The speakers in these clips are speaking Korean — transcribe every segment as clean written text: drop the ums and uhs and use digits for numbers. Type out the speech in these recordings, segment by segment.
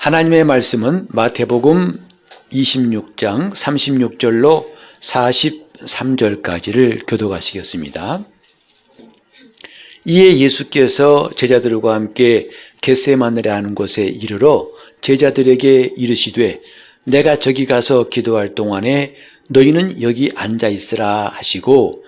하나님의 말씀은 마태복음 26장 36절로 43절까지를 교독하시겠습니다. 이에 예수께서 제자들과 함께 겟세마네라 하는 곳에 이르러 제자들에게 이르시되 내가 저기 가서 기도할 동안에 너희는 여기 앉아 있으라 하시고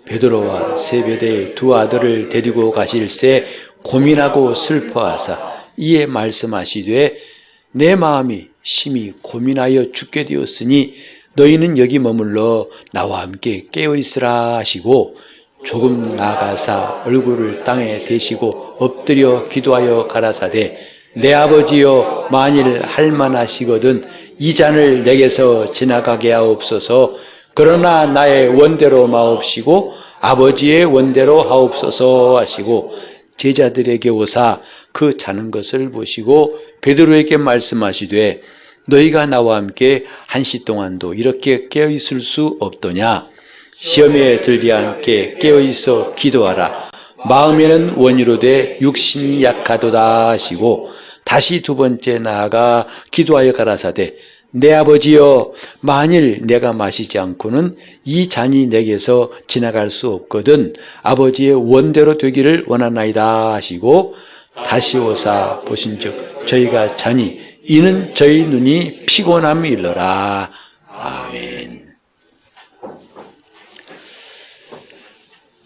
베드로와 세베대의 두 아들을 데리고 가실새 고민하고 슬퍼하사 이에 말씀하시되 내 마음이 심히 고민하여 죽게 되었으니 너희는 여기 머물러 나와 함께 깨어있으라 하시고 조금 나아가사 얼굴을 땅에 대시고 엎드려 기도하여 가라사대 내 아버지여 만일 할만하시거든 이 잔을 내게서 지나가게 하옵소서. 그러나 나의 원대로 마옵시고 아버지의 원대로 하옵소서 하시고 제자들에게 오사 그 자는 것을 보시고 베드로에게 말씀하시되 너희가 나와 함께 한시 동안도 이렇게 깨어있을 수 없도냐. 시험에 들지 않게 깨어있어 기도하라. 마음에는 원이로되 육신이 약하도다 하시고 다시 두 번째 나아가 기도하여 가라사대 내 아버지여 만일 내가 마시지 않고는 이 잔이 내게서 지나갈 수 없거든 아버지의 원대로 되기를 원하나이다 하시고 다시 오사 보신즉 저희가 자니 이는 저희 눈이 피곤함이 일러라. 아멘.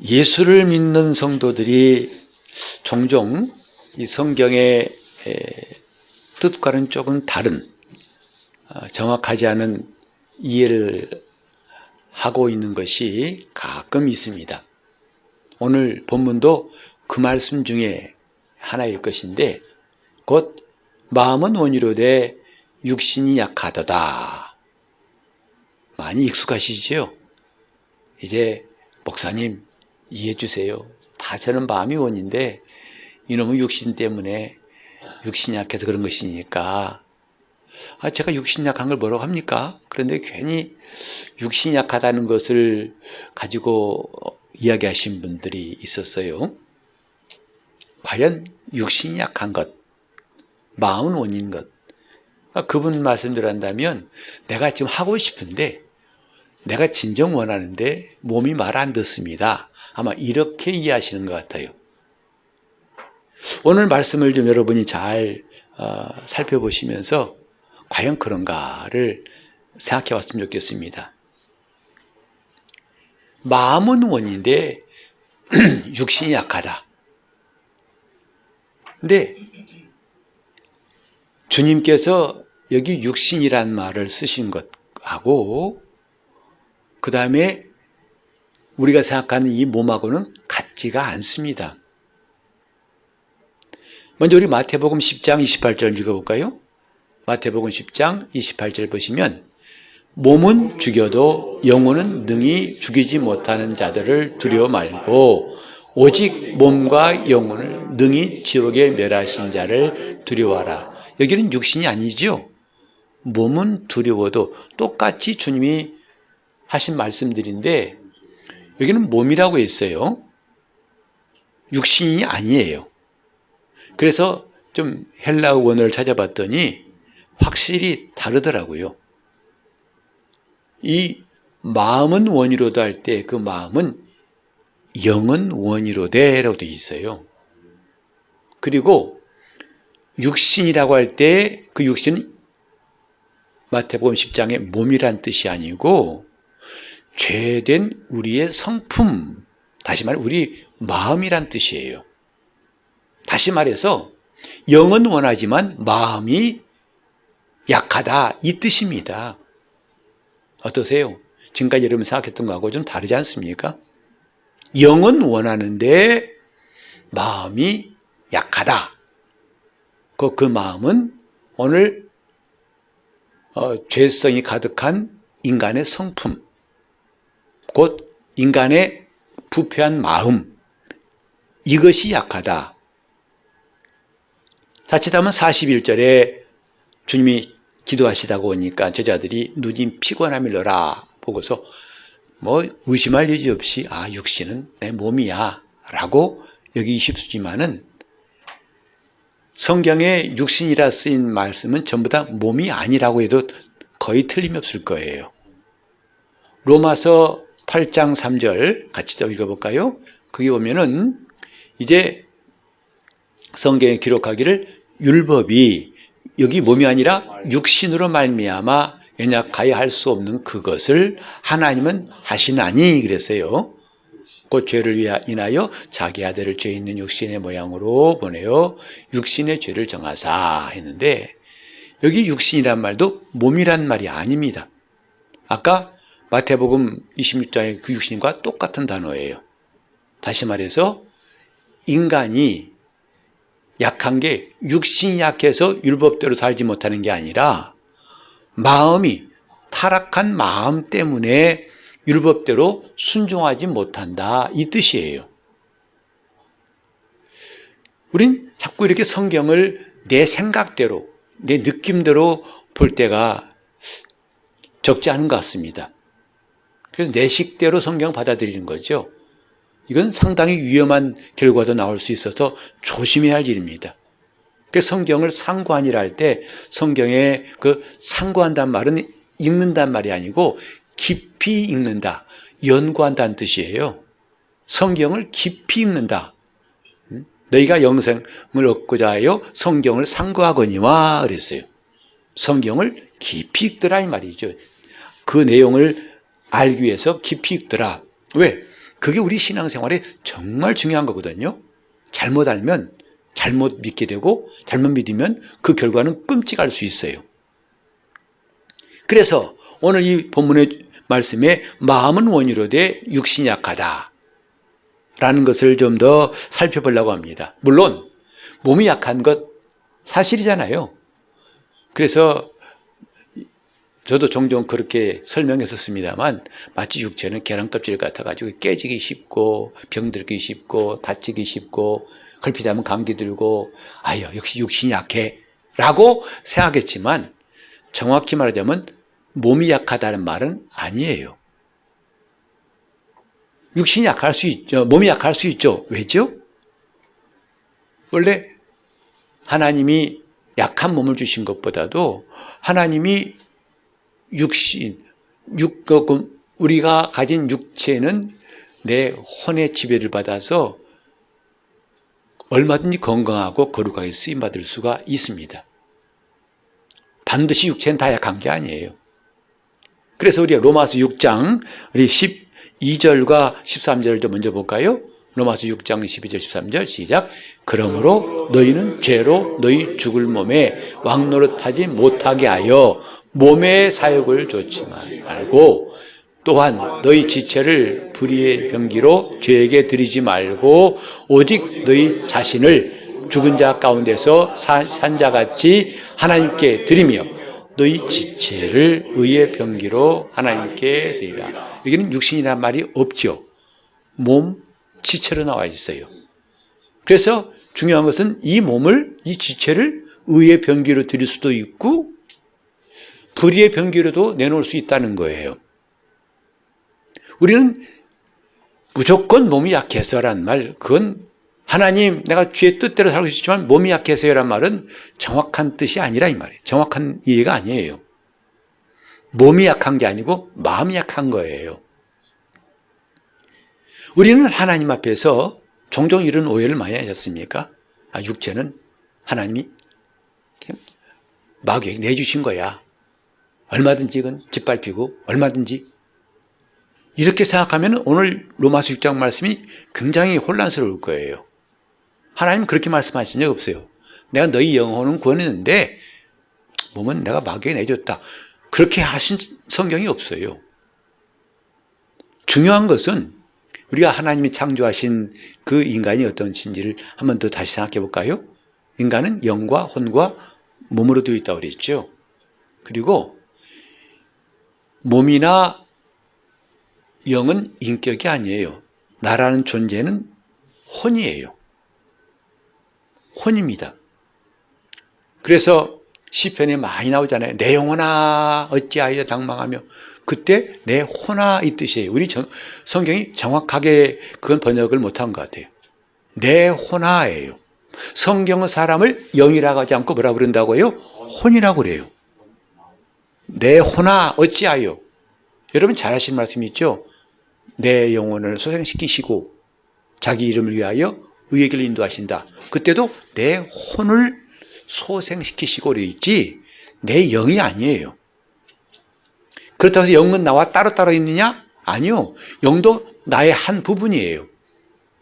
예수를 믿는 성도들이 종종 이 성경의 뜻과는 조금 다른 정확하지 않은 이해를 하고 있는 것이 가끔 있습니다. 오늘 본문도 그 말씀 중에 하나일 것인데 곧 마음은 원이로되 육신이 약하도다. 많이 익숙하시죠? 이제 목사님 이해해 주세요. 다 저는 마음이 원인데 이놈은 육신 때문에 육신이 약해서 그런 것이니까 제가 육신 약한 걸 뭐라고 합니까? 그런데 괜히 육신이 약하다는 것을 가지고 이야기하신 분들이 있었어요. 과연 육신이 약한 것, 마음은 원인 것. 그분 말씀대로 한다면 내가 지금 하고 싶은데 내가 진정 원하는데 몸이 말 안 듣습니다. 아마 이렇게 이해하시는 것 같아요. 오늘 말씀을 좀 여러분이 잘 살펴보시면서 과연 그런가를 생각해 봤으면 좋겠습니다. 마음은 원인데 육신이 약하다. 근데 주님께서 여기 육신이란 말을 쓰신 것하고 그 다음에 우리가 생각하는 이 몸하고는 같지가 않습니다. 먼저 우리 마태복음 10장 28절 읽어볼까요? 마태복음 10장 28절 보시면 몸은 죽여도 영혼은 능히 죽이지 못하는 자들을 두려워 말고 오직 몸과 영혼을 능히 지옥에 멸하신 자를 두려워하라. 여기는 육신이 아니죠. 몸은 두려워도 똑같이 주님이 하신 말씀들인데 여기는 몸이라고 했어요. 육신이 아니에요. 그래서 좀 헬라어 원어를 찾아봤더니 확실히 다르더라고요. 이 마음은 원이로다 할 때 그 마음은 영은 원이로되라고 되어 있어요. 그리고 육신이라고 할 때 그 육신은 마태복음 10장의 몸이란 뜻이 아니고 죄된 우리의 성품, 다시 말해 우리 마음이란 뜻이에요. 다시 말해서 영은 원하지만 마음이 약하다 이 뜻입니다. 어떠세요? 지금까지 여러분 생각했던 거하고 좀 다르지 않습니까? 영은 원하는데 마음이 약하다. 그 마음은 오늘 죄성이 가득한 인간의 성품, 곧 인간의 부패한 마음, 이것이 약하다. 자칫하면 41절에 주님이 기도하시다고 하니까 제자들이 눈이 피곤함이 일러라 보고서 의심할 여지 없이 육신은 내 몸이야 라고 여기기 쉽지만은 성경에 육신이라 쓰인 말씀은 전부 다 몸이 아니라고 해도 거의 틀림이 없을 거예요. 로마서 8장 3절 같이 또 읽어볼까요? 거기 보면은 이제 성경에 기록하기를 율법이 여기 몸이 아니라 육신으로 말미암아 연약하여 할 수 없는 그것을 하나님은 하시나니 그랬어요. 그 죄를 인하여 자기 아들을 죄 있는 육신의 모양으로 보내어 육신의 죄를 정하사 했는데 여기 육신이란 말도 몸이란 말이 아닙니다. 아까 마태복음 26장의 그 육신과 똑같은 단어예요. 다시 말해서 인간이 약한 게 육신이 약해서 율법대로 살지 못하는 게 아니라 마음이 타락한 마음 때문에 율법대로 순종하지 못한다 이 뜻이에요. 우린 자꾸 이렇게 성경을 내 생각대로 내 느낌대로 볼 때가 적지 않은 것 같습니다. 그래서 내 식대로 성경 받아들이는 거죠. 이건 상당히 위험한 결과도 나올 수 있어서 조심해야 할 일입니다. 그래서 성경을 상고하니라 할 때 성경에 그 상고한다는 말은 읽는다는 말이 아니고 깊이 읽는다, 연구한다는 뜻이에요. 성경을 깊이 읽는다. 너희가 영생을 얻고자 하여 성경을 상고하거니와 그랬어요. 성경을 깊이 읽더라 이 말이죠. 그 내용을 알기 위해서 깊이 읽더라. 왜? 그게 우리 신앙생활에 정말 중요한 거거든요. 잘못 알면 잘못 믿게 되고 잘못 믿으면 그 결과는 끔찍할 수 있어요. 그래서 오늘 이 본문의 말씀에 마음은 원이로 돼 육신이 약하다 라는 것을 좀 더 살펴보려고 합니다. 물론 몸이 약한 것 사실이잖아요. 그래서 저도 종종 그렇게 설명했었습니다만 마치 육체는 계란껍질 같아가지고 깨지기 쉽고 병들기 쉽고 다치기 쉽고 걸핏하면 감기 들고 아유 역시 육신이 약해 라고 생각했지만 정확히 말하자면 몸이 약하다는 말은 아니에요. 육신이 약할 수 있죠. 몸이 약할 수 있죠. 왜죠? 원래 하나님이 약한 몸을 주신 것보다도 하나님이 우리가 가진 육체는 내 혼의 지배를 받아서 얼마든지 건강하고 거룩하게 쓰임받을 수가 있습니다. 반드시 육체는 다 약한 게 아니에요. 그래서 우리가 로마서 6장 우리 12절과 13절을 좀 먼저 볼까요? 로마서 6장 12절 13절 시작. 그러므로 너희는 죄로 너희 죽을 몸에 왕노릇하지 못하게 하여 몸의 사욕을 좇지 말고 또한 너희 지체를 불의의 병기로 죄에게 드리지 말고 오직 너희 자신을 죽은 자 가운데서 산 자같이 하나님께 드리며 너희 지체를 의의 병기로 하나님께 드리라. 여기는 육신이란 말이 없죠. 몸, 지체로 나와 있어요. 그래서 중요한 것은 이 몸을, 이 지체를 의의 병기로 드릴 수도 있고 불의의 병기로도 내놓을 수 있다는 거예요. 우리는 무조건 몸이 약해서란 말, 그건 하나님 내가 주의 뜻대로 살고 싶지만 몸이 약해서란 말은 정확한 뜻이 아니라 이 말이에요. 정확한 이해가 아니에요. 몸이 약한 게 아니고 마음이 약한 거예요. 우리는 하나님 앞에서 종종 이런 오해를 많이 하셨습니까? 육체는 하나님이 마귀에게 내주신 거야. 얼마든지 이건 짓밟히고 얼마든지 이렇게 생각하면 오늘 로마서 6장 말씀이 굉장히 혼란스러울 거예요. 하나님 그렇게 말씀하신 적 없어요. 내가 너희 영혼은 구원했는데 몸은 내가 마귀에게 내줬다. 그렇게 하신 성경이 없어요. 중요한 것은 우리가 하나님이 창조하신 그 인간이 어떤 신지를 한 번 더 다시 생각해 볼까요? 인간은 영과 혼과 몸으로 되어 있다고 그랬죠. 그리고 몸이나 영은 인격이 아니에요. 나라는 존재는 혼이에요. 혼입니다. 그래서 시편에 많이 나오잖아요. 내 영혼아 어찌하여 장망하며 그때 내 혼아 이 뜻이에요. 우리 성경이 정확하게 그건 번역을 못한 것 같아요. 내 혼아예요. 성경은 사람을 영이라고 하지 않고 뭐라 부른다고요? 혼이라고 그래요. 내 혼아 어찌하여. 여러분 잘 하시는 말씀이 있죠. 내 영혼을 소생시키시고 자기 이름을 위하여 의의 길을 인도하신다. 그때도 내 혼을 소생시키시고 그래 있지 내 영이 아니에요. 그렇다고 해서 영은 나와 따로따로 있느냐? 아니요. 영도 나의 한 부분이에요.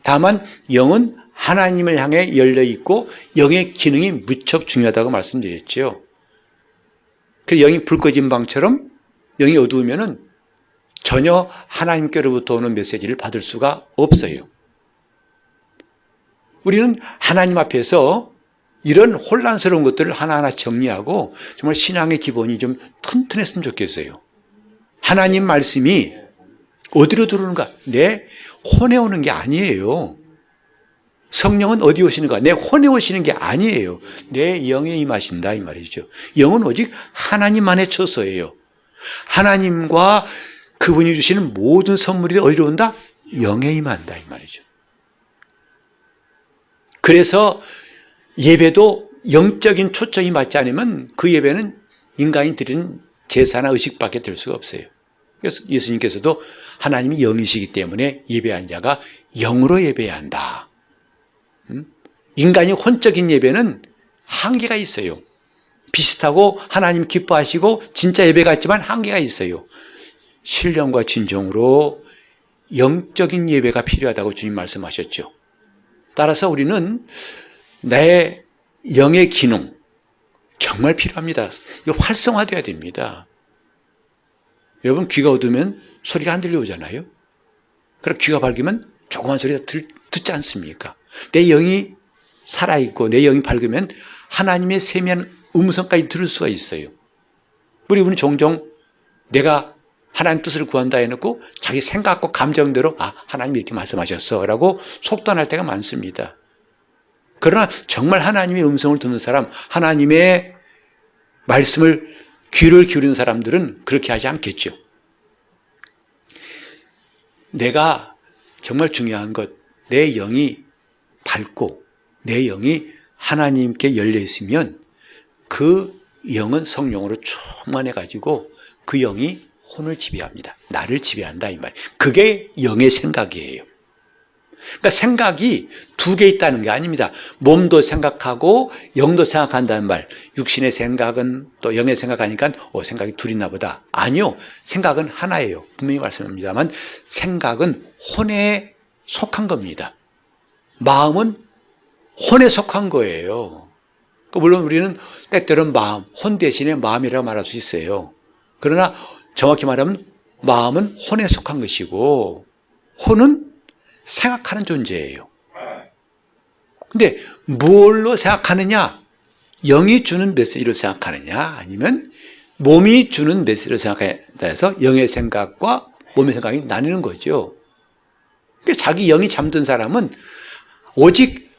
다만 영은 하나님을 향해 열려 있고 영의 기능이 무척 중요하다고 말씀드렸죠. 그래서 영이 불 꺼진 방처럼 영이 어두우면은 전혀 하나님께로부터 오는 메시지를 받을 수가 없어요. 우리는 하나님 앞에서 이런 혼란스러운 것들을 하나하나 정리하고 정말 신앙의 기본이 좀 튼튼했으면 좋겠어요. 하나님 말씀이 어디로 들어오는가? 내 혼에 오는 게 아니에요. 성령은 어디 오시는가? 내 혼에 오시는 게 아니에요. 내 영에 임하신다 이 말이죠. 영은 오직 하나님 안에 처소예요. 하나님과 그분이 주시는 모든 선물이 어디로 온다? 영에 임한다 이 말이죠. 그래서 예배도 영적인 초점이 맞지 않으면 그 예배는 인간이 드리는 제사나 의식밖에 될 수가 없어요. 그래서 예수님께서도 하나님이 영이시기 때문에 예배한 자가 영으로 예배해야 한다. 인간이 혼적인 예배는 한계가 있어요. 비슷하고 하나님 기뻐하시고 진짜 예배 같지만 한계가 있어요. 신령과 진정으로 영적인 예배가 필요하다고 주님 말씀하셨죠. 따라서 우리는 내 영의 기능 정말 필요합니다. 이거 활성화돼야 됩니다. 여러분 귀가 어두우면 소리가 안 들려오잖아요. 그럼 귀가 밝으면 조그만 소리가 듣지 않습니까? 내 영이 살아있고 내 영이 밝으면 하나님의 세미한 음성까지 들을 수가 있어요. 우리는 종종 내가 하나님 뜻을 구한다 해놓고 자기 생각과 감정대로 하나님이 이렇게 말씀하셨어 라고 속단할 때가 많습니다. 그러나 정말 하나님의 음성을 듣는 사람, 하나님의 말씀을 귀를 기울이는 사람들은 그렇게 하지 않겠죠. 내가 정말 중요한 것, 내 영이 밝고 내 영이 하나님께 열려 있으면 그 영은 성령으로 충만해가지고 그 영이 혼을 지배합니다. 나를 지배한다 이 말이에요. 그게 영의 생각이에요. 그러니까 생각이 두 개 있다는 게 아닙니다. 몸도 생각하고 영도 생각한다는 말. 육신의 생각은 또 영의 생각하니까 생각이 둘이나 보다. 아니요. 생각은 하나예요. 분명히 말씀합니다만 생각은 혼에 속한 겁니다. 마음은 혼에 속한 거예요. 물론 우리는 때때로는 마음, 혼 대신에 마음이라고 말할 수 있어요. 그러나 정확히 말하면 마음은 혼에 속한 것이고 혼은 생각하는 존재예요. 근데 뭘로 생각하느냐? 영이 주는 메시지로 생각하느냐? 아니면 몸이 주는 메시지로 생각하느냐 해서 영의 생각과 몸의 생각이 나뉘는 거죠. 그러니까 자기 영이 잠든 사람은 오직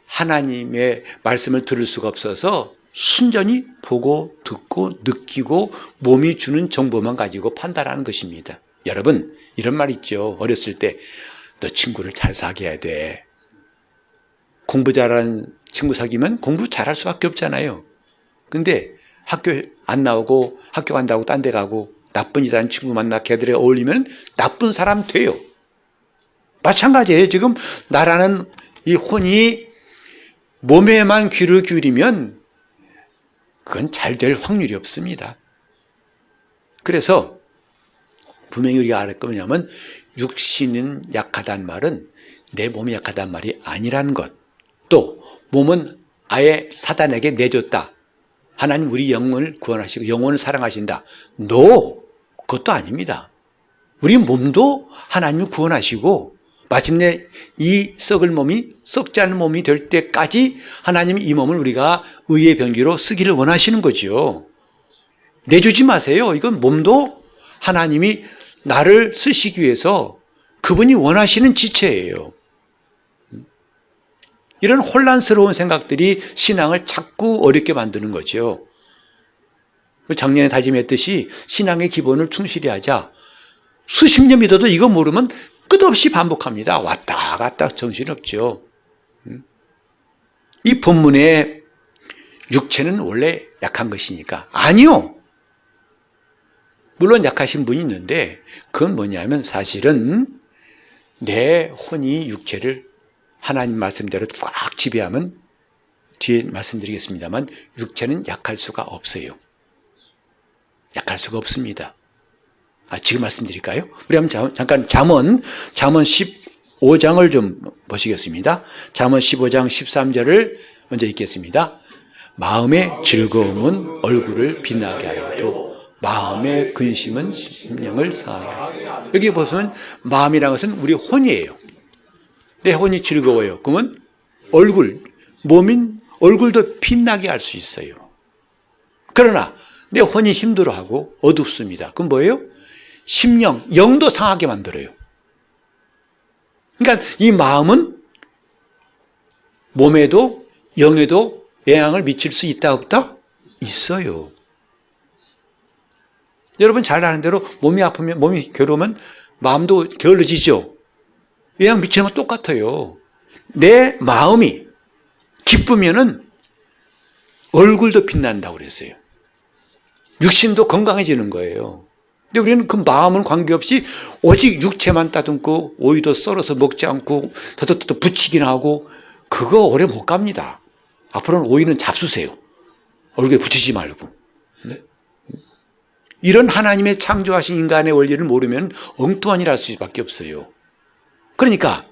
하나님의 말씀을 들을 수가 없어서 순전히 보고 듣고 느끼고 몸이 주는 정보만 가지고 판단하는 것입니다. 여러분 이런 말 있죠. 어렸을 때 너 친구를 잘 사귀어야 돼. 공부 잘하는 친구 사귀면 공부 잘할 수밖에 없잖아요. 근데 학교 안 나오고 학교 간다고 딴 데 가고 나쁜 짓 하는 친구 만나 걔들에 어울리면 나쁜 사람 돼요. 마찬가지예요. 지금 나라는 이 혼이 몸에만 귀를 기울이면 그건 잘 될 확률이 없습니다. 그래서 분명히 우리가 알을 거냐면 육신은 약하다는 말은 내 몸이 약하다는 말이 아니라는 것. 또 몸은 아예 사단에게 내줬다. 하나님 우리 영을 구원하시고 영혼을 사랑하신다. No, 그것도 아닙니다. 우리 몸도 하나님을 구원하시고 마침내 이 썩을 몸이 썩지 않은 몸이 될 때까지 하나님이 이 몸을 우리가 의의 병기로 쓰기를 원하시는 거죠. 내주지 마세요. 이건 몸도 하나님이 나를 쓰시기 위해서 그분이 원하시는 지체예요. 이런 혼란스러운 생각들이 신앙을 자꾸 어렵게 만드는 거죠. 작년에 다짐했듯이 신앙의 기본을 충실히 하자. 수십 년 믿어도 이거 모르면 끝없이 반복합니다. 왔다 갔다 정신없죠. 이 본문에 육체는 원래 약한 것이니까. 아니요. 물론 약하신 분이 있는데 그건 뭐냐면 사실은 내 혼이 육체를 하나님 말씀대로 꽉 지배하면 뒤에 말씀드리겠습니다만 육체는 약할 수가 없어요. 약할 수가 없습니다. 지금 말씀드릴까요? 우리 한번 잠깐 잠언 15장을 좀 보시겠습니다. 잠언 15장 13절을 먼저 읽겠습니다. 마음의 즐거움은 얼굴을 빛나게 하여도 마음의 근심은 심령을 상하게 하여도. 여기 보시면 마음이라는 것은 우리 혼이에요. 내 혼이 즐거워요. 그러면 몸인 얼굴도 빛나게 할 수 있어요. 그러나 내 혼이 힘들어하고 어둡습니다. 그럼 뭐예요? 심령, 영도 상하게 만들어요. 그러니까 이 마음은 몸에도 영에도 영향을 미칠 수 있다 없다? 있어요. 여러분 잘 아는 대로 몸이 아프면, 몸이 괴로우면 마음도 게을러지죠. 영향 미치는 건 똑같아요. 내 마음이 기쁘면은 얼굴도 빛난다고 그랬어요. 육신도 건강해지는 거예요. 근데 우리는 그 마음은 관계없이 오직 육체만 따듬고 오이도 썰어서 먹지 않고 더더더 부치긴 하고 그거 오래 못 갑니다. 앞으로는 오이는 잡수세요. 얼굴에 붙이지 말고. 네? 이런 하나님의 창조하신 인간의 원리를 모르면 엉뚱한 일 할 수밖에 없어요. 그러니까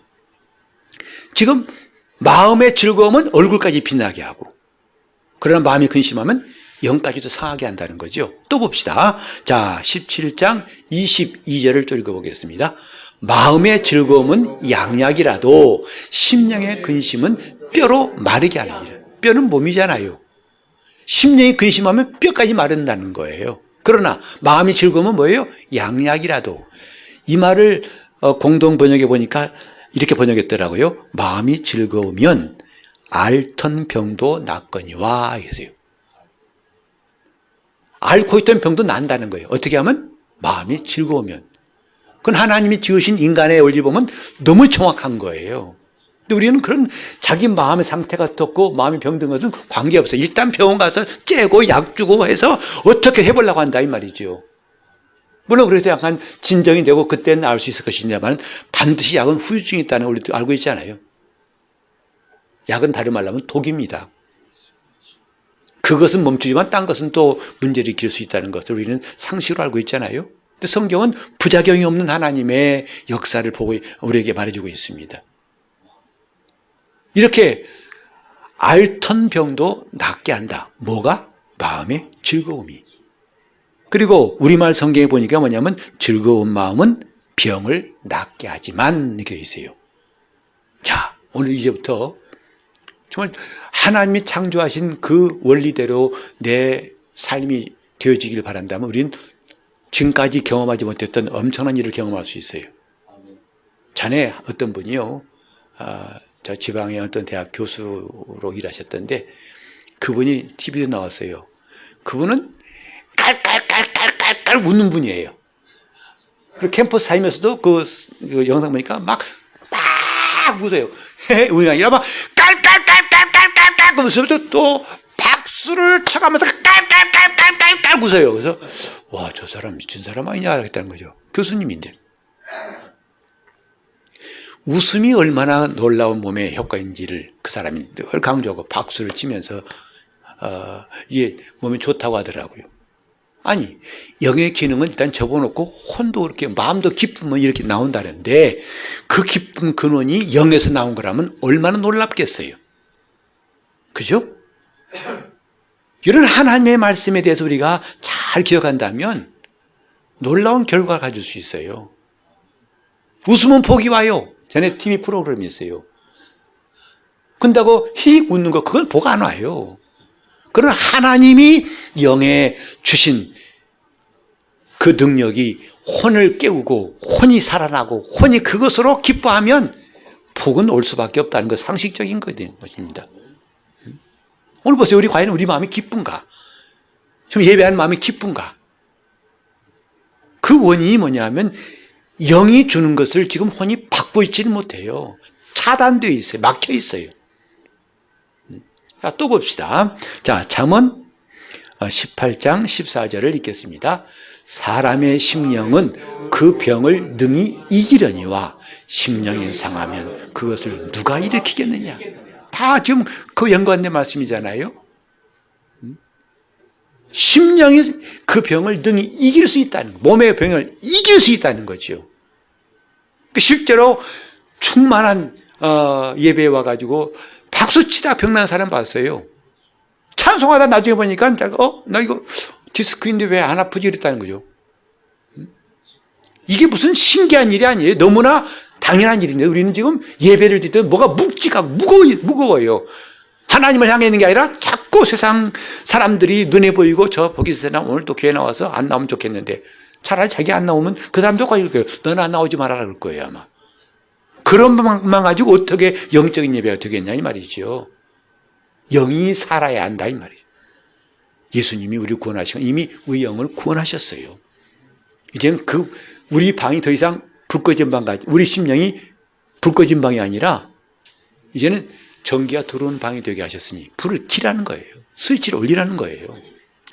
지금 마음의 즐거움은 얼굴까지 빛나게 하고 그러나 마음이 근심하면 영까지도 상하게 한다는 거죠. 또 봅시다. 자, 17장 22절을 또 읽어보겠습니다. 마음의 즐거움은 양약이라도 심령의 근심은 뼈로 마르게 하느니라. 뼈는 몸이잖아요. 심령이 근심하면 뼈까지 마른다는 거예요. 그러나 마음이 즐거우면 뭐예요? 양약이라도. 이 말을 공동 번역해 보니까 이렇게 번역했더라고요. 마음이 즐거우면 앓던 병도 낫거니와 이랬어요. 앓고 있던 병도 난다는 거예요. 어떻게 하면? 마음이 즐거우면. 그건 하나님이 지으신 인간의 원리 보면 너무 정확한 거예요. 근데 우리는 그런 자기 마음의 상태가 어떻고 마음이 병든 것은 관계없어요. 일단 병원 가서 째고 약 주고 해서 어떻게 해보려고 한다 이 말이죠. 물론 그래서 약간 진정이 되고 그때는 알 수 있을 것이냐만 반드시 약은 후유증이 있다는 걸 우리도 알고 있잖아요. 약은 다름 말하면 독입니다. 그것은 멈추지만 딴 것은 또 문제를 일으킬 수 있다는 것을 우리는 상식으로 알고 있잖아요. 근데 성경은 부작용이 없는 하나님의 역사를 보고 우리에게 말해주고 있습니다. 이렇게 앓던 병도 낫게 한다. 뭐가? 마음의 즐거움이. 그리고 우리말 성경에 보니까 뭐냐면 즐거운 마음은 병을 낫게 하지만 이렇게 되어 있어요. 자, 오늘 이제부터 정말 하나님이 창조하신 그 원리대로 내 삶이 되어지길 바란다면 우리는 지금까지 경험하지 못했던 엄청난 일을 경험할 수 있어요. 전에 어떤 분이요, 저 지방의 어떤 대학 교수로 일하셨던데 그분이 TV에 나왔어요. 그분은 깔깔깔깔깔깔 웃는 분이에요. 그리고 캠퍼스 다니면서도 그 영상 보니까 막 웃어요. 웃는 게 아니라 막 깔깔깔깔깔깔깔 웃으면서 또 박수를 쳐가면서 깔깔깔깔깔깔 웃어요. 그래서 와, 저 사람 미친 사람 아니냐 했다는 거죠. 교수님인데. 웃음이 얼마나 놀라운 몸의 효과인지를 그 사람이 늘 강조하고 박수를 치면서 이게 몸에 좋다고 하더라고요. 아니, 영의 기능은 일단 접어놓고 혼도 그렇게 마음도 기쁘면 이렇게 나온다는데 그 기쁨 근원이 영에서 나온 거라면 얼마나 놀랍겠어요. 그죠? 이런 하나님의 말씀에 대해서 우리가 잘 기억한다면 놀라운 결과를 가질 수 있어요. 웃으면 복이 와요. 전에 TV 프로그램이 있어요. 근다고 히 웃는 거 그건 복 안 와요. 그러나 하나님이 영에 주신 그 능력이 혼을 깨우고 혼이 살아나고 혼이 그것으로 기뻐하면 복은 올 수밖에 없다는 것 상식적인 것입니다. 오늘 보세요. 우리 과연 우리 마음이 기쁜가? 지금 예배하는 마음이 기쁜가? 그 원인이 뭐냐면 영이 주는 것을 지금 혼이 받고 있지는 못해요. 차단되어 있어요. 막혀 있어요. 자, 또 봅시다. 자, 잠언 18장 14절을 읽겠습니다. 사람의 심령은 그 병을 능히 이기려니와 심령이 상하면 그것을 누가 일으키겠느냐. 다 지금 그 연관된 말씀이잖아요. 심령이 그 병을 능히 이길 수 있다는 거, 몸의 병을 이길 수 있다는 거죠. 실제로 충만한 예배에 와가지고 박수치다 병난 사람 봤어요. 찬송하다 나중에 보니까 나 이거 디스크인데 왜 안 아프지 이랬다는 거죠. 이게 무슨 신기한 일이 아니에요. 너무나 당연한 일인데 우리는 지금 예배를 드리던 뭐가 묵직하고 무거워요. 하나님을 향해 있는 게 아니라 자꾸 세상 사람들이 눈에 보이고 저 보기서 오늘 또 교회 나와서 안 나오면 좋겠는데 차라리 자기 안 나오면 그 사람도 가지고 그래요. 너는 안 나오지 말아라 그럴 거예요 아마. 그런 것만 가지고 어떻게 영적인 예배가 되겠냐 이 말이죠. 영이 살아야 한다 이 말이에요. 예수님이 우리를 구원하시고 이미 우리 영을 구원하셨어요. 이제는 우리 방이 더 이상 불 꺼진 방 같이 우리 심령이 불 꺼진 방이 아니라 이제는 전기가 들어오는 방이 되게 하셨으니 불을 켜라는 거예요. 스위치를 올리라는 거예요.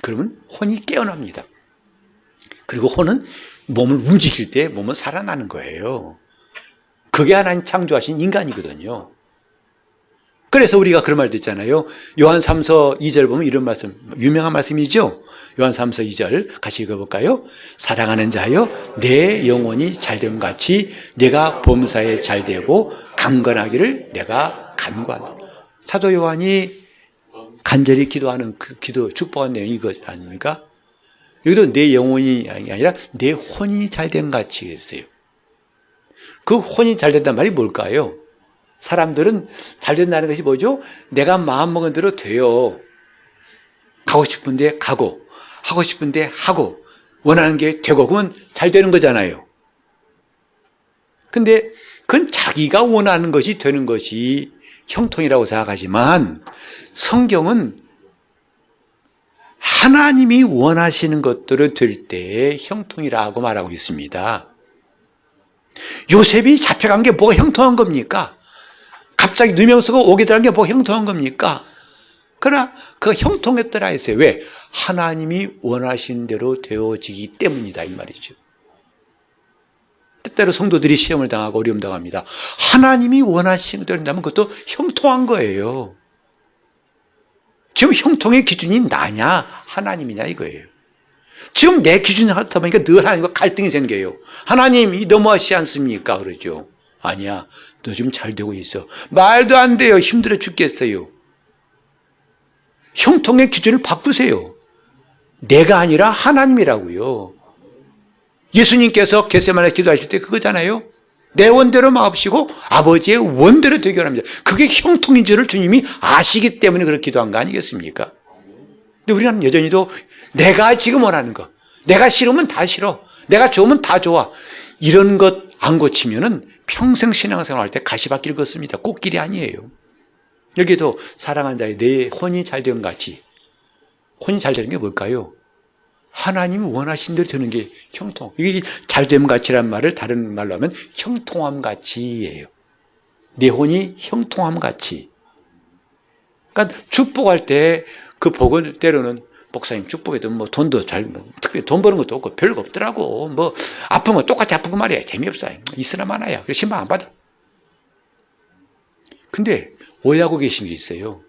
그러면 혼이 깨어납니다. 그리고 혼은 몸을 움직일 때 몸은 살아나는 거예요. 그게 하나님 창조하신 인간이거든요. 그래서 우리가 그런 말도 있잖아요. 요한 3서 2절 보면 이런 말씀, 유명한 말씀이죠. 요한 3서 2절 같이 읽어볼까요? 사랑하는 자여 내 영혼이 잘됨 같이 내가 범사에 잘되고 강건하기를 내가 간구한다. 사도 요한이 간절히 기도하는 그 기도 축복한 내용이 이거 아닙니까? 여기도 내 영혼이 아니라 내 혼이 잘된 같이 했어요. 그 혼이 잘된다는 말이 뭘까요? 사람들은 잘된다는 것이 뭐죠? 내가 마음먹은 대로 돼요. 가고 싶은데 가고 하고 싶은데 하고 원하는 게 되고 그러면 잘 되는 거잖아요. 근데 그건 자기가 원하는 것이 되는 것이 형통이라고 생각하지만 성경은 하나님이 원하시는 것들을 될 때의 형통이라고 말하고 있습니다. 요셉이 잡혀간 게 뭐가 형통한 겁니까? 갑자기 누명서가 오게 된 게 뭐가 형통한 겁니까? 그러나 그가 형통했더라 했어요. 왜? 하나님이 원하신 대로 되어지기 때문이다 이 말이죠. 때때로 성도들이 시험을 당하고 어려움 당합니다. 하나님이 원하신 대로 된다면 그것도 형통한 거예요. 지금 형통의 기준이 나냐 하나님이냐 이거예요. 지금 내 기준이 하다 보니까 늘 하나님과 갈등이 생겨요. 하나님 너무하시지 않습니까? 그러죠. 아니야, 너 지금 잘 되고 있어. 말도 안 돼요. 힘들어 죽겠어요. 형통의 기준을 바꾸세요. 내가 아니라 하나님이라고요. 예수님께서 겟세마네 기도하실 때 그거잖아요. 내 원대로 마옵시고 아버지의 원대로 되게 합니다. 그게 형통인 줄을 주님이 아시기 때문에 그렇게 기도한 거 아니겠습니까? 근데 우리는 여전히도 내가 지금 원하는 거, 내가 싫으면 다 싫어, 내가 좋으면 다 좋아, 이런 것 안 고치면은 평생 신앙생활 할 때 가시밭길 걷습니다. 꽃길이 아니에요. 여기도 사랑하는 자의 내 혼이 잘된 같이, 혼이 잘되는 게 뭘까요? 하나님이 원하신 대로 되는 게 형통. 이게 잘됨 같이란 말을 다른 말로 하면 형통함 같이예요. 내 혼이 형통함 같이. 그러니까 축복할 때 그 복을 때로는 목사님 축복해도 뭐 돈도 특별히 돈 버는 것도 없고 별거 없더라고. 뭐 아픈 거 똑같이 아픈 거 말이야. 재미없어. 있으나 마나야. 그래서 신방 안 받아. 근데 오해하고 계신 게 있어요.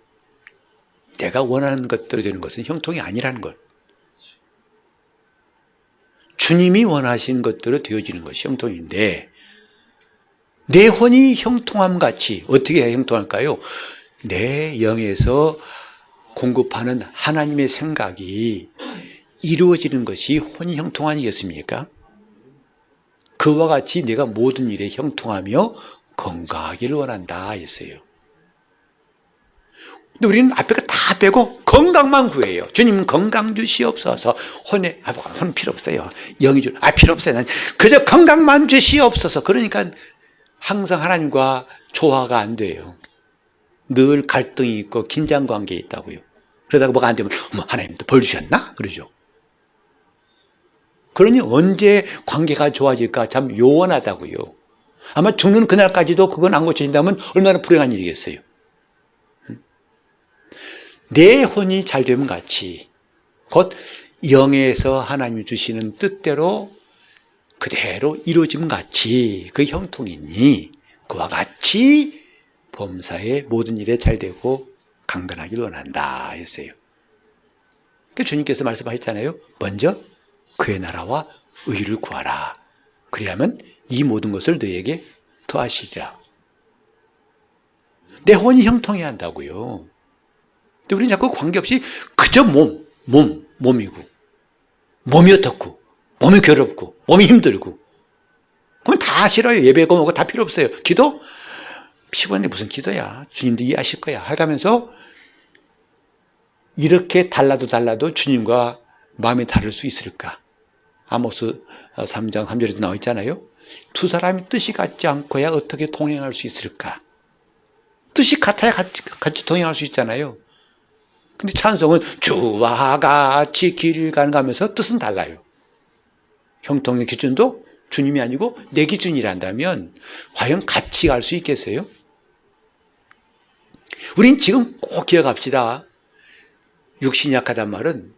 내가 원하는 것대로 되는 것은 형통이 아니라는 것. 주님이 원하시는 것대로 되어지는 것이 형통인데 내 혼이 형통함 같이 어떻게 해야 형통할까요? 내 영에서 공급하는 하나님의 생각이 이루어지는 것이 혼이 형통 아니겠습니까? 그와 같이 내가 모든 일에 형통하며 건강하기를 원한다 했어요. 근데 우리는 앞에 거 다 빼고 건강만 구해요. 주님 건강 주시옵소서. 혼 필요 없어요. 영이 필요 없어요. 난 그저 건강만 주시옵소서. 그러니까 항상 하나님과 조화가 안 돼요. 늘 갈등이 있고 긴장 관계에 있다고요. 그러다가 뭐가 안 되면 하나님도 벌 주셨나? 그러죠. 그러니 언제 관계가 좋아질까 참 요원하다고요. 아마 죽는 그날까지도 그건 안 고쳐진다면 얼마나 불행한 일이겠어요. 내 혼이 잘 되면 같이 곧 영에서 하나님이 주시는 뜻대로 그대로 이루어짐 같이 그 형통이니 그와 같이 범사의 모든 일에 잘 되고 강건하길 원한다 했어요. 그 주님께서 말씀하셨잖아요. 먼저 그의 나라와 의를 구하라. 그리하면 이 모든 것을 너에게 더하시리라. 내 혼이 형통해야 한다고요. 근데 우리는 자꾸 관계없이 그저 몸이고 몸이 어떻고 몸이 괴롭고 몸이 힘들고 그건 다 싫어요. 예배고 뭐고 다 필요 없어요. 기도? 피곤한데 무슨 기도야. 주님도 이해하실 거야. 하면서 이렇게 달라도 주님과 마음이 다를 수 있을까? 아모스 3장 3절에도 나와 있잖아요. 두 사람이 뜻이 같지 않고야 어떻게 동행할 수 있을까? 뜻이 같아야 같이 동행할 수 있잖아요. 근데 찬송은 주와 같이 길 가면서 뜻은 달라요. 형통의 기준도 주님이 아니고 내 기준이란다면 과연 같이 갈 수 있겠어요? 우린 지금 꼭 기억합시다. 육신이 약하단 말은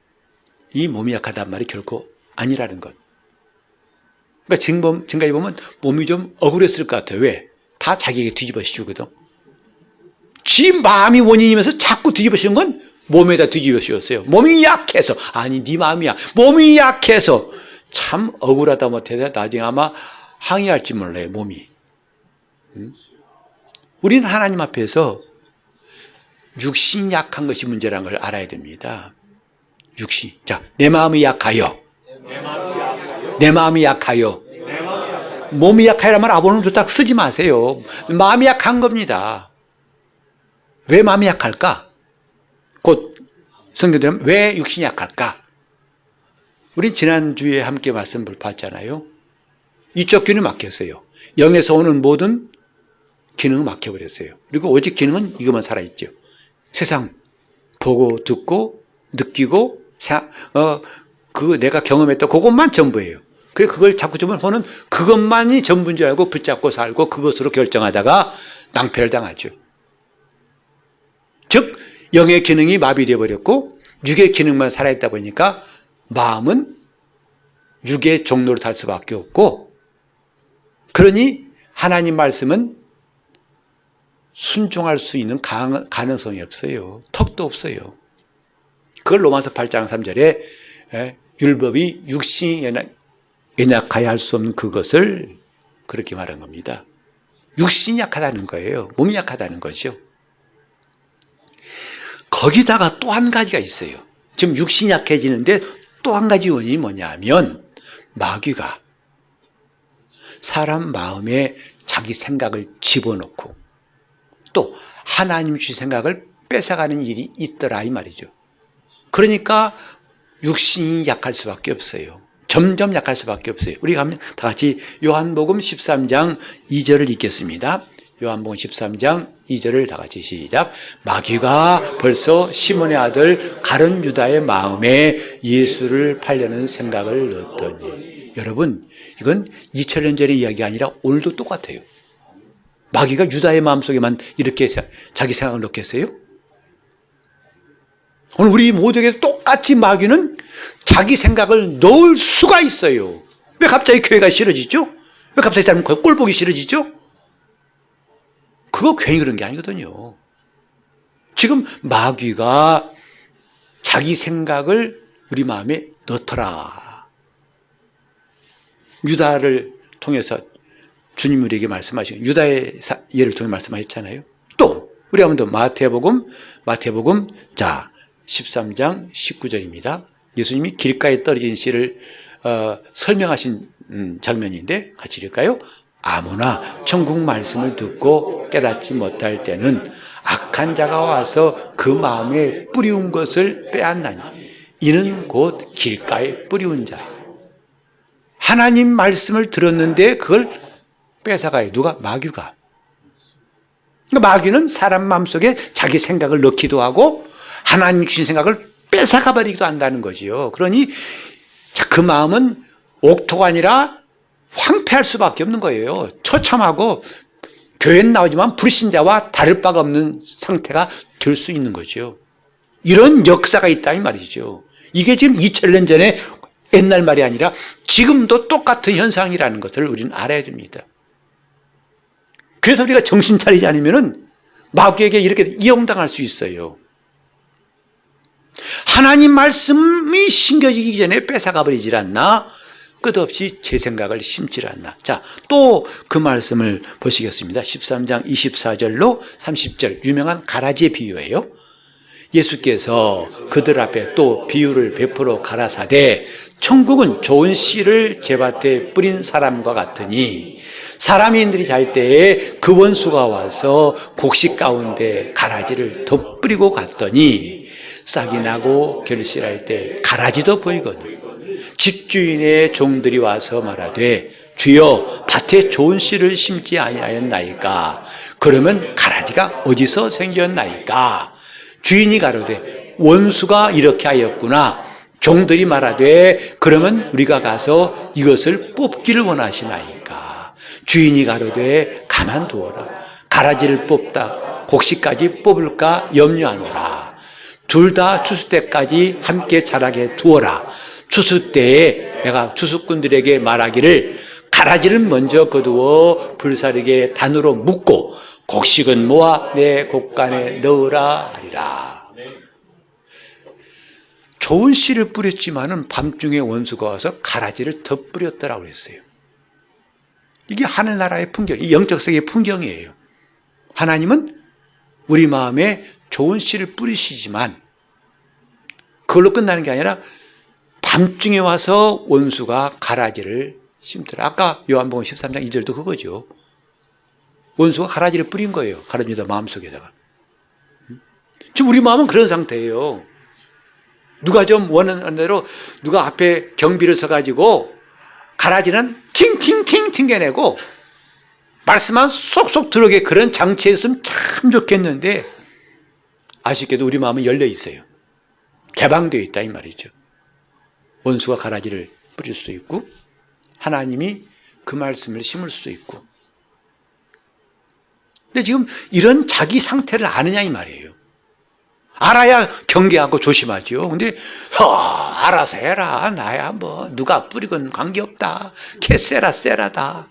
이 몸이 약하단 말이 결코 아니라는 것. 그러니까 지금까지 보면 몸이 좀 억울했을 것 같아요. 왜? 다 자기에게 뒤집어 씌우거든. 지 마음이 원인이면서 자꾸 뒤집어 씌운 건 몸에다 뒤집어 씌웠어요. 몸이 약해서. 아니 네 마음이야. 몸이 약해서. 참 억울하다 못해 나중에 아마 항의할지 몰라요. 몸이. 우리는 하나님 앞에서 육신이 약한 것이 문제라는 걸 알아야 됩니다. 육신. 자, 내 마음이 약하여. 내 마음이 약하여. 몸이 약하여란 말 아본으로 딱 쓰지 마세요. 마음이 약한 겁니다. 왜 마음이 약할까? 곧 성경대로 왜 육신이 약할까? 우리 지난주에 함께 말씀을 봤잖아요. 이쪽 기능이 막혔어요. 영에서 오는 모든 기능은 막혀버렸어요. 그리고 오직 기능은 이것만 살아있죠. 세상 보고 듣고 느끼고 내가 경험했던 그것만 전부예요. 그래서 그걸 자꾸 보면 그것만이 전부인 줄 알고 붙잡고 살고 그것으로 결정하다가 낭패를 당하죠. 즉 영의 기능이 마비되어 버렸고 육의 기능만 살아있다 보니까 마음은 육의 종로로 달 수밖에 없고, 그러니 하나님 말씀은 순종할 수 있는 가능성이 없어요. 턱도 없어요. 그걸 로마서 8장 3절에 율법이 육신이 연약하여 할 수 없는 그것을 그렇게 말한 겁니다. 육신이 약하다는 거예요. 몸이 약하다는 거죠. 거기다가 또 한 가지가 있어요. 지금 육신이 약해지는데 또 한 가지 원인이 뭐냐 하면 마귀가 사람 마음에 자기 생각을 집어넣고 또 하나님 주신 생각을 뺏어가는 일이 있더라 이 말이죠. 그러니까 육신이 약할 수밖에 없어요. 점점 약할 수밖에 없어요. 우리가 다 같이 요한복음 13장 2절을 읽겠습니다. 요한복음 13장 2절을 다 같이 시작. 마귀가 벌써 시몬의 아들 가룟 유다의 마음에 예수를 팔려는 생각을 넣었더니. 여러분, 이건 2000년 전의 이야기가 아니라 오늘도 똑같아요. 마귀가 유다의 마음속에만 이렇게 자기 생각을 넣겠어요? 오늘 우리 모두에게 똑같이 마귀는 자기 생각을 넣을 수가 있어요. 왜 갑자기 교회가 싫어지죠? 왜 갑자기 사람 꼴 보기 싫어지죠? 그거 괜히 그런 게 아니거든요. 지금 마귀가 자기 생각을 우리 마음에 넣더라. 유다를 통해서 주님 우리에게 말씀하시고 유다의 예를 통해 말씀하셨잖아요. 또 우리 한번 더 마태복음 자 13장 19절입니다. 예수님이 길가에 떨어진 씨를 설명하신 장면인데 같이 읽을까요? 아무나 천국 말씀을 듣고 깨닫지 못할 때는 악한 자가 와서 그 마음에 뿌리운 것을 빼앗나니 이는 곧 길가에 뿌리운 자. 하나님 말씀을 들었는데 그걸 뺏어가요. 누가? 마귀가. 그러니까 마귀는 사람 마음속에 자기 생각을 넣기도 하고 하나님 주신 생각을 뺏어가 버리기도 한다는 거지요. 그러니 그 마음은 옥토가 아니라 황폐할 수밖에 없는 거예요. 처참하고 교회는 나오지만 불신자와 다를 바가 없는 상태가 될 수 있는 거죠. 이런 역사가 있다 이 말이죠. 이게 지금 2000년 전에 옛날 말이 아니라 지금도 똑같은 현상이라는 것을 우리는 알아야 됩니다. 그래서 우리가 정신 차리지 않으면 마귀에게 이렇게 이용당할 수 있어요. 하나님 말씀이 심겨지기 전에 뺏어가 버리질 않나? 끝없이 제 생각을 심질 않나? 자, 또 그 말씀을 보시겠습니다. 13장 24절로 30절 유명한 가라지의 비유예요. 예수께서 그들 앞에 또 비유를 베풀어 가라사대 천국은 좋은 씨를 제밭에 뿌린 사람과 같으니 사람인들이 잘 때에 그 원수가 와서 곡식 가운데 가라지를 덧뿌리고 갔더니 싹이 나고 결실할 때 가라지도 보이거든. 집주인의 종들이 와서 말하되 주여 밭에 좋은 씨를 심지 아니하였나이까? 그러면 가라지가 어디서 생겼나이까? 주인이 가로되 원수가 이렇게 하였구나. 종들이 말하되 그러면 우리가 가서 이것을 뽑기를 원하시나이까? 주인이 가로되 가만두어라. 가라지를 뽑다 곡식까지 뽑을까 염려하노라. 둘 다 추수 때까지 함께 자라게 두어라. 추수 때에 내가 추수꾼들에게 말하기를 가라지를 먼저 거두어 불사르게 단으로 묶고 곡식은 모아 내 곡간에 넣으라 하리라. 좋은 씨를 뿌렸지만은 밤중에 원수가 와서 가라지를 덧뿌렸더라고 그랬어요. 이게 하늘나라의 풍경, 이 영적 세계의 풍경이에요. 하나님은 우리 마음에 좋은 씨를 뿌리시지만 그걸로 끝나는 게 아니라 밤중에 와서 원수가 가라지를 심더라. 아까 요한복음 13장 2절도 그거죠. 원수가 가라지를 뿌린 거예요. 가라지다 마음속에다가. 지금 우리 마음은 그런 상태예요. 누가 좀 원하는 대로 누가 앞에 경비를 서가지고 가라지는 팅팅팅 튕겨내고 말씀만 쏙쏙 들어오게 그런 장치에 있으면 참 좋겠는데 아쉽게도 우리 마음은 열려 있어요. 개방되어 있다 이 말이죠. 원수가 가라지를 뿌릴 수도 있고 하나님이 그 말씀을 심을 수도 있고. 근데 지금 이런 자기 상태를 아느냐 이 말이에요. 알아야 경계하고 조심하죠. 근데 알아서 해라. 나야 뭐 누가 뿌리건 관계없다. 캐세라 세라다.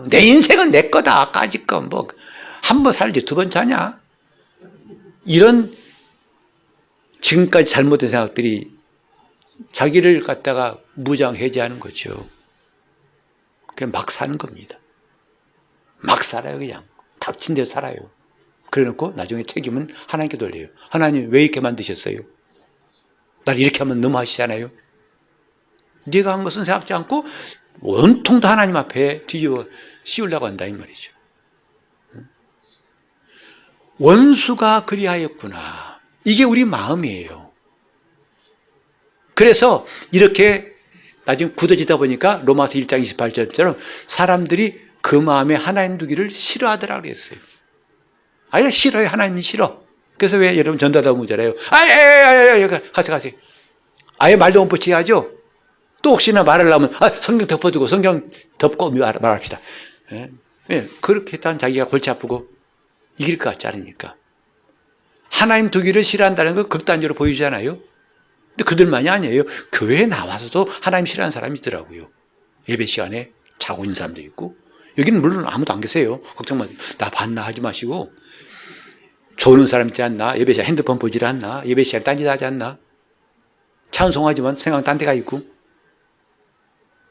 내 인생은 내 거다. 까짓 건 뭐 한 번 살지 두 번 자냐. 이런 지금까지 잘못된 생각들이 자기를 갖다가 무장해제하는 거죠. 그냥 막 사는 겁니다. 막 살아요 그냥. 닥친 데 살아요. 그래놓고 나중에 책임은 하나님께 돌려요. 하나님 왜 이렇게 만드셨어요? 날 이렇게 하면 너무하시잖아요. 네가 한 것은 생각지 않고 온통 다 하나님 앞에 뒤집어 씌우려고 한다 이 말이죠. 원수가 그리하였구나. 이게 우리 마음이에요. 그래서 이렇게 나중에 굳어지다 보니까 로마서 1장 28절처럼 사람들이 그 마음에 하나님 두기를 싫어하더라 그랬어요. 아예 싫어요. 하나님이 싫어. 그래서 왜 여러분 전도하다 문제래요. 가세요. 아예 말도 못 붙이게 하죠. 또 혹시나 말을 하면 성경 덮어두고 성경 덮고 말합시다. 그렇게 했다면 자기가 골치 아프고 이길 것 같지 않으니까. 하나님 두기를 싫어한다는 건 극단적으로 보이잖아요. 근데 그들만이 아니에요. 교회에 나와서도 하나님 싫어하는 사람이 있더라고요. 예배 시간에 자고 있는 사람도 있고. 여기는 물론 아무도 안 계세요. 걱정 마세요. 나 봤나 하지 마시고. 조는 사람 있지 않나? 예배 시간 핸드폰 보질 않나? 예배 시간 딴짓 하지 않나? 찬송하지만 생각 딴 데가 있고.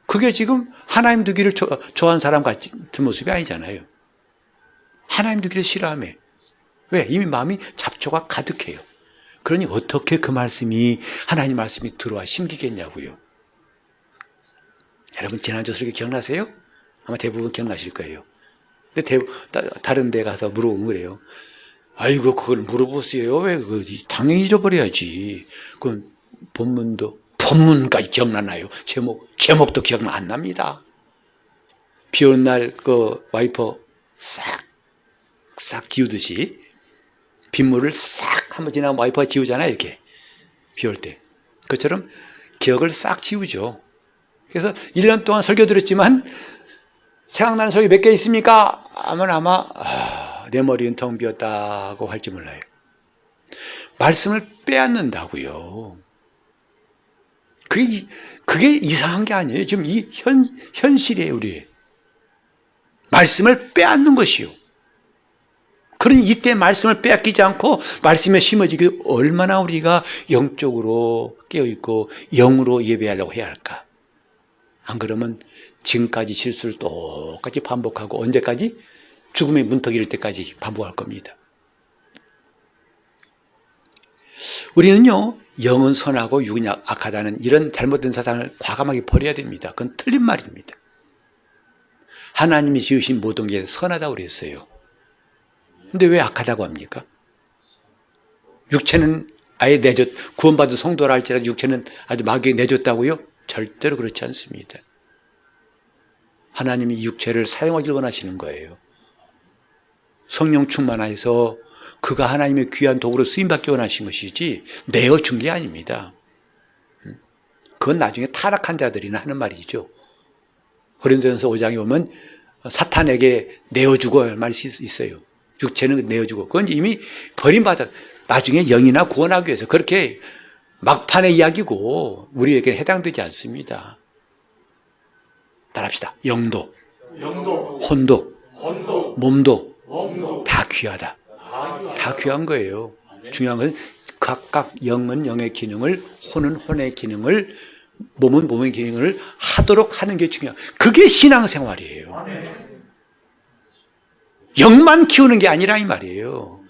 그게 지금 하나님 두기를 좋아하는 사람 같은 모습이 아니잖아요. 하나님 두기를 싫어하며. 왜? 이미 마음이 잡초가 가득해요. 그러니 어떻게 그 말씀이 하나님 말씀이 들어와 심기겠냐고요. 여러분 지난주 설교 기억나세요? 아마 대부분 기억나실 거예요. 근데 다른 데 가서 물어보면 그래요. 아이고 그걸 물어보세요. 왜 당연히 잊어버려야지. 그건 본문까지 기억나나요? 제목도 기억나 안 납니다. 비 오는 날 그 와이퍼 싹 지우듯이 빗물을 싹 한번 지나면 와이퍼가 지우잖아요. 이렇게 비 올 때. 그처럼 기억을 싹 지우죠. 그래서 1년 동안 설교 들었지만 생각나는 설교 몇 개 있습니까? 하면 아마 내 머리는 텅 비었다고 할지 몰라요. 말씀을 빼앗는다고요. 그게 이상한 게 아니에요. 지금 이 현실이에요, 우리. 말씀을 빼앗는 것이요. 그러니 이때 말씀을 빼앗기지 않고 말씀에 심어지기 얼마나 우리가 영적으로 깨어있고 영으로 예배하려고 해야 할까? 안 그러면 지금까지 실수를 똑같이 반복하고 언제까지? 죽음의 문턱 이를 때까지 반복할 겁니다. 우리는요, 영은 선하고 육은 악하다는 이런 잘못된 사상을 과감하게 버려야 됩니다. 그건 틀린 말입니다. 하나님이 지으신 모든 게 선하다고 그랬어요. 근데 왜 악하다고 합니까? 육체는 아예 구원받은 성도라 할지라도 육체는 아주 마귀에 내줬다고요? 절대로 그렇지 않습니다. 하나님이 육체를 사용하길 원하시는 거예요. 성령 충만해서 그가 하나님의 귀한 도구로 쓰임받기 원하신 것이지 내어준 게 아닙니다. 그건 나중에 타락한 자들이나 하는 말이죠. 고린도전서 5장에 보면 사탄에게 내어주고 할 말이 있어요. 육체는 내어주고. 그건 이미 버림받아 나중에 영이나 구원하기 위해서 그렇게 막판의 이야기고 우리에게 해당되지 않습니다. 따라합시다. 영도, 혼도, 몸도 다 귀하다. 다 귀한 거예요. 중요한 것은 각각 영은 영의 기능을, 혼은 혼의 기능을, 몸은 몸의 기능을 하도록 하는 게 중요해요. 그게 신앙생활이에요. 영만 키우는 게 아니라 이 말이에요.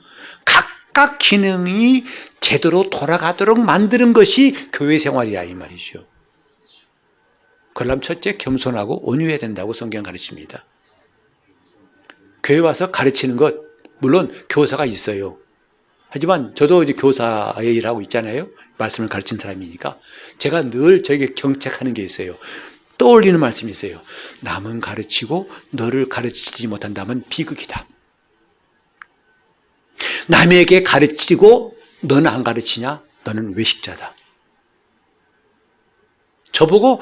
각각 기능이 제대로 돌아가도록 만드는 것이 교회 생활이야 이 말이죠. 그러려면 첫째 겸손하고 온유해야 된다고 성경 가르칩니다. 교회 와서 가르치는 것, 물론 교사가 있어요. 하지만 저도 이제 교사의 일하고 있잖아요. 말씀을 가르친 사람이니까. 제가 늘 저에게 경책하는 게 있어요. 떠올리는 말씀이 있어요. 남은 가르치고 너를 가르치지 못한다면 비극이다. 남에게 가르치고 너는 안 가르치냐? 너는 외식자다. 저보고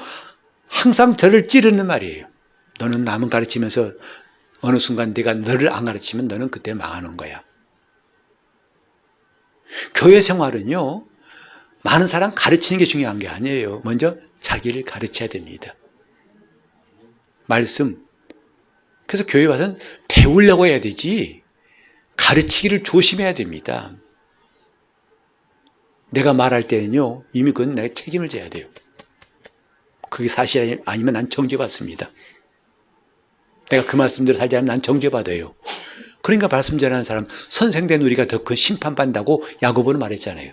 항상 저를 찌르는 말이에요. 너는 남은 가르치면서 어느 순간 내가 너를 안 가르치면 너는 그때 망하는 거야. 교회 생활은요, 많은 사람 가르치는 게 중요한 게 아니에요. 먼저 자기를 가르쳐야 됩니다. 말씀. 그래서 교회 와서는 배우려고 해야 되지, 가르치기를 조심해야 됩니다. 내가 말할 때는요, 이미 그건 내가 책임을 져야 돼요. 그게 사실이 아니면 난 정죄받습니다. 내가 그 말씀대로 살지 않으면 난 정죄받아요. 그러니까 말씀 전하는 사람, 선생된 우리가 더 큰 심판받는다고 야고보는 말했잖아요.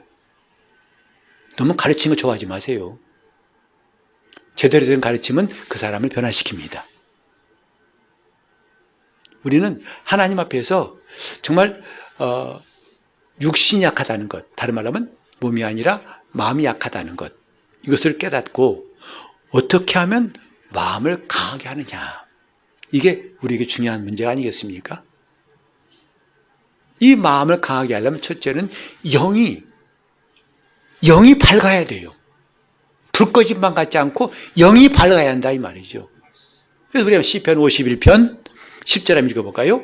너무 가르치는 거 좋아하지 마세요. 제대로 된 가르침은 그 사람을 변화시킵니다. 우리는 하나님 앞에서 정말 육신이 약하다는 것, 다른 말로 하면 몸이 아니라 마음이 약하다는 것, 이것을 깨닫고 어떻게 하면 마음을 강하게 하느냐, 이게 우리에게 중요한 문제가 아니겠습니까? 이 마음을 강하게 하려면 첫째는 영이 밝아야 돼요. 불 꺼진 방 같지 않고 영이 밝아야 한다 이 말이죠. 그래서 우리가 시편 51편 10절 한번 읽어볼까요?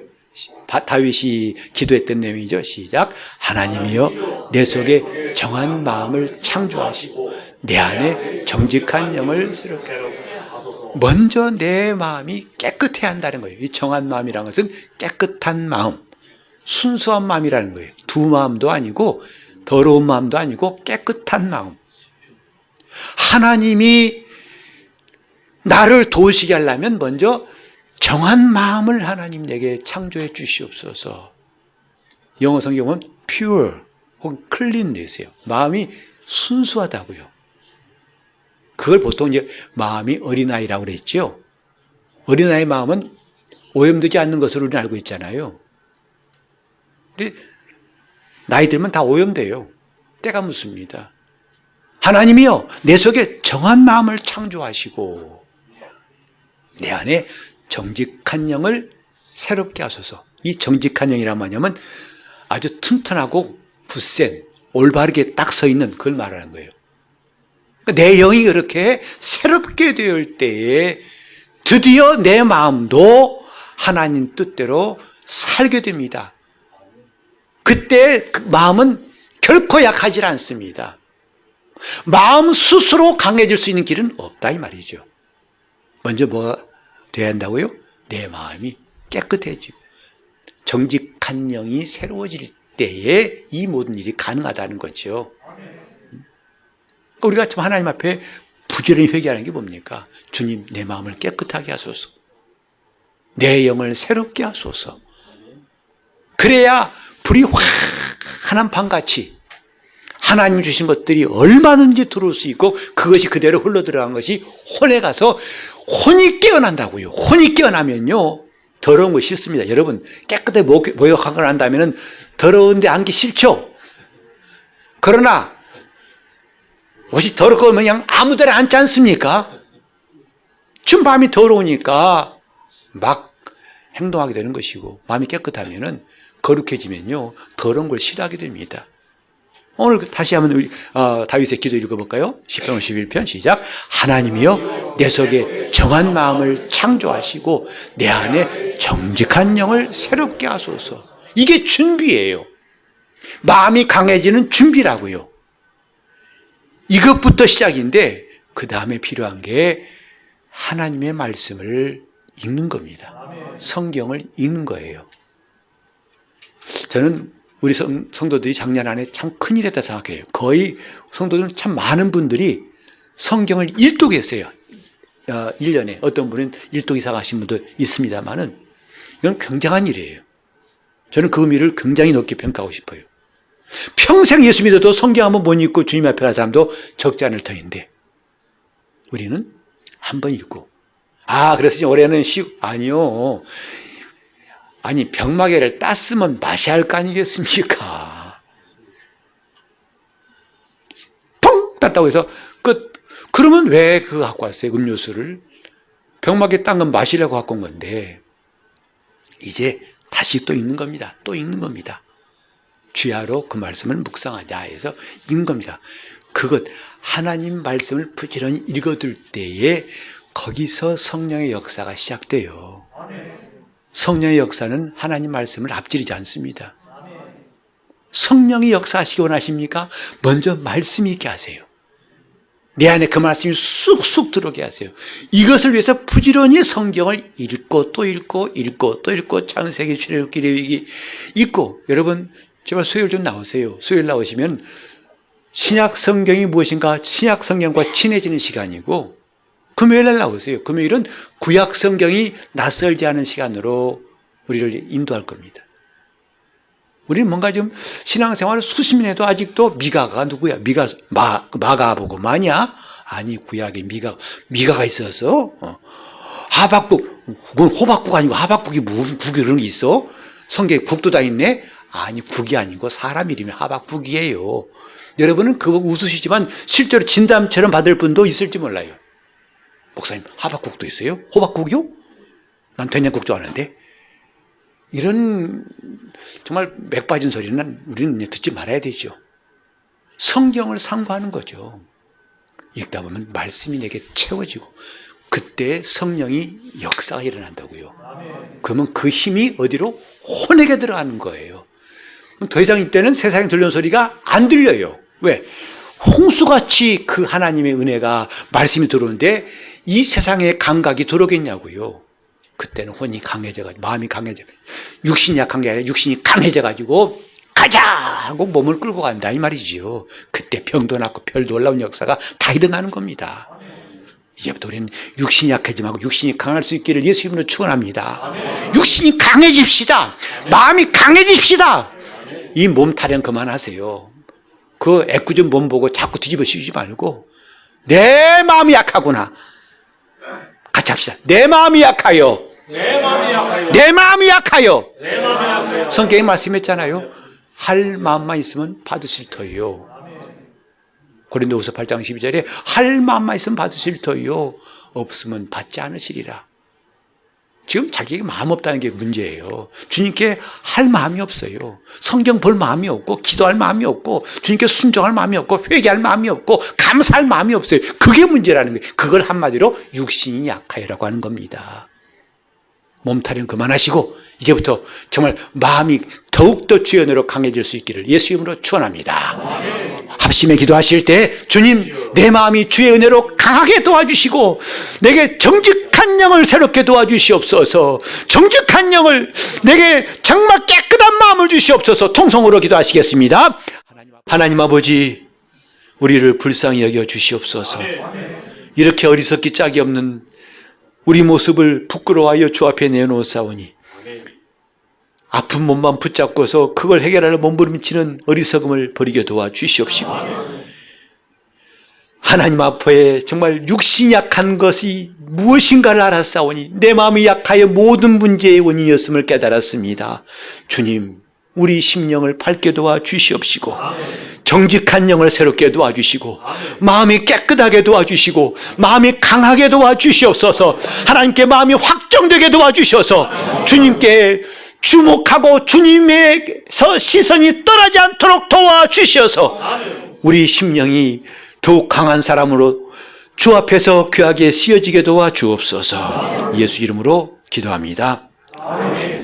다윗이 기도했던 내용이죠. 시작. 하나님이여 내 속에 정한 마음을 창조하시고 내 안에 정직한 영을 새롭게 하소서. 먼저 내 마음이 깨끗해야 한다는 거예요. 이 정한 마음이라는 것은 깨끗한 마음, 순수한 마음이라는 거예요. 두 마음도 아니고 더러운 마음도 아니고 깨끗한 마음. 하나님이 나를 도우시게 하려면 먼저 정한 마음을 하나님 내게 창조해 주시옵소서. 영어 성경은 pure 혹은 clean 되세요. 마음이 순수하다고요. 그걸 보통 이제 마음이 어린아이라고 그랬죠. 어린아이 마음은 오염되지 않는 것으로 우리는 알고 있잖아요. 근데 나이 들면 다 오염돼요. 때가 묻습니다. 하나님이요 내 속에 정한 마음을 창조하시고 내 안에 정직한 영을 새롭게 하소서. 이 정직한 영이란 뭐냐면 아주 튼튼하고 굳센, 올바르게 딱 서 있는 그걸 말하는 거예요. 그러니까 내 영이 그렇게 새롭게 되을 때에 드디어 내 마음도 하나님 뜻대로 살게 됩니다. 그때 그 마음은 결코 약하지 않습니다. 마음 스스로 강해질 수 있는 길은 없다 이 말이죠. 먼저 뭐가 돼야 한다고요? 내 마음이 깨끗해지고 정직한 영이 새로워질 때에 이 모든 일이 가능하다는 거죠. 우리가 참 하나님 앞에 부지런히 회개하는 게 뭡니까? 주님, 내 마음을 깨끗하게 하소서. 내 영을 새롭게 하소서. 그래야 불이 환한 밤같이 하나님 주신 것들이 얼마든지 들어올 수 있고 그것이 그대로 흘러들어간 것이 혼에 가서 혼이 깨어난다고요. 혼이 깨어나면요 더러운 거 싫습니다. 여러분 깨끗하게 목욕하고 난 다음에는 더러운데 앉기 싫죠. 그러나 옷이 더럽고 그냥 아무 데나 앉지 않습니까? 지금 마음이 더러우니까 막 행동하게 되는 것이고 마음이 깨끗하면은 거룩해지면요 더러운 걸 싫어하게 됩니다. 오늘 다시 한번 우리 다윗의 기도 읽어볼까요? 시편 51편 시작. 하나님이여 내 속에 정한 마음을 창조하시고 내 안에 정직한 영을 새롭게 하소서. 이게 준비예요. 마음이 강해지는 준비라고요. 이것부터 시작인데 그 다음에 필요한 게 하나님의 말씀을 읽는 겁니다. 성경을 읽는 거예요. 저는 우리 성도들이 작년 안에 참 큰일 했다 생각해요. 거의 성도들은 참 많은 분들이 성경을 일독했어요. 1년에. 어떤 분은 일독 이상 하신 분도 있습니다만은 이건 굉장한 일이에요. 저는 그 의미를 굉장히 높게 평가하고 싶어요. 평생 예수 믿어도 성경 한번 못 읽고 주님 앞에 갈 사람도 적지 않을 터인데 우리는 한번 읽고 그래서 올해는 아니요. 아니 병마개를 땄으면 마셔야 할 거 아니겠습니까? 펑! 땄다고 해서 그러면 왜 그거 갖고 왔어요? 음료수를 병마개 딴 건 마시려고 갖고 온 건데 이제 다시 또 읽는 겁니다. 또 읽는 겁니다. 주야로 그 말씀을 묵상하자 해서 읽는 겁니다. 그것 하나님 말씀을 부지런히 읽어둘 때에 거기서 성령의 역사가 시작돼요. 성령의 역사는 하나님 말씀을 앞지르지 않습니다. 성령이 역사하시기 원하십니까? 먼저 말씀 있게 하세요. 내 안에 그 말씀이 쑥쑥 들어오게 하세요. 이것을 위해서 부지런히 성경을 읽고 또 읽고 읽고 또 읽고 창세기, 출애굽기, 레위기 읽고 여러분 제발 수요일 좀 나오세요. 수요일 나오시면 신약 성경이 무엇인가 신약 성경과 친해지는 시간이고 금요일날 나오세요. 금요일은 구약 성경이 낯설지 않은 시간으로 우리를 인도할 겁니다. 우리는 뭔가 좀 신앙생활을 수십 년 해도 아직도 미가가 누구야? 마가보고 마냐? 아니 구약에 미가가 있어서 하박국, 그건 호박국 아니고 하박국이 무슨 국이 그런 게 있어? 성경에 국도 다 있네? 아니 국이 아니고 사람 이름이 하박국이에요. 여러분은 그거 웃으시지만 실제로 진담처럼 받을 분도 있을지 몰라요. 목사님 하박국도 있어요? 호박국이요? 난 된장국 좋아하는데. 이런 정말 맥 빠진 소리는 우리는 듣지 말아야 되죠. 성경을 상고하는 거죠. 읽다 보면 말씀이 내게 채워지고 그때 성령이 역사가 일어난다고요. 그러면 그 힘이 어디로? 혼에게 들어가는 거예요. 더 이상 이때는 세상에 들려온 소리가 안 들려요. 왜? 홍수같이 그 하나님의 은혜가 말씀이 들어오는데 이 세상의 감각이 들어오겠냐고요. 그때는 혼이 강해져가지고 마음이 강해져가지고 육신이 약한 게 아니라 육신이 강해져가지고 가자 하고 몸을 끌고 간다 이 말이지요. 그때 병도 낫고 별도 올라온 역사가 다 일어나는 겁니다. 이제부터 우리는 육신이 약해지지 말고 육신이 강할 수 있기를 예수 이름으로 축원합니다. 육신이 강해집시다. 마음이 강해집시다. 이 몸 타령 그만하세요. 그 애꿎은 몸 보고 자꾸 뒤집어 씌우지 말고 내 마음이 약하구나. 같이 합시다. 내 마음이 약하여. 내 마음이 약하여. 내 마음이 약하여. 내 마음이 약하여. 성경에 말씀했잖아요. 할 마음만 있으면 받으실 터이요. 고린도후서 8장 12절에 할 마음만 있으면 받으실 터이요. 없으면 받지 않으시리라. 지금 자기에게 마음 없다는 게 문제예요. 주님께 할 마음이 없어요. 성경 볼 마음이 없고 기도할 마음이 없고 주님께 순종할 마음이 없고 회개할 마음이 없고 감사할 마음이 없어요. 그게 문제라는 거예요. 그걸 한마디로 육신이 약하여라고 하는 겁니다. 몸타령 그만하시고 이제부터 정말 마음이 더욱더 주의 은혜로 강해질 수 있기를 예수 이름으로 축원합니다. 합심에 기도하실 때 주님 내 마음이 주의 은혜로 강하게 도와주시고 내게 정직한 영을 새롭게 도와주시옵소서. 정직한 영을 내게 정말 깨끗한 마음을 주시옵소서. 통성으로 기도하시겠습니다. 하나님 아버지 우리를 불쌍히 여겨 주시옵소서. 이렇게 어리석기 짝이 없는 우리 모습을 부끄러워하여 주 앞에 내놓사오니 아픈 몸만 붙잡고서 그걸 해결하려 몸부림치는 어리석음을 버리게 도와주시옵시고 하나님 앞에 정말 육신이 약한 것이 무엇인가를 알았사오니 내 마음이 약하여 모든 문제의 원인이었음을 깨달았습니다. 주님 우리 심령을 밝게 도와주시옵시고 정직한 영을 새롭게 도와주시고 마음이 깨끗하게 도와주시고 마음이 강하게 도와주시옵소서. 하나님께 마음이 확정되게 도와주셔서 주님께 주목하고 주님에서 시선이 떠나지 않도록 도와주셔서 우리 심령이 더욱 강한 사람으로 주 앞에서 귀하게 쓰여지게 도와주옵소서. 예수 이름으로 기도합니다. 아멘.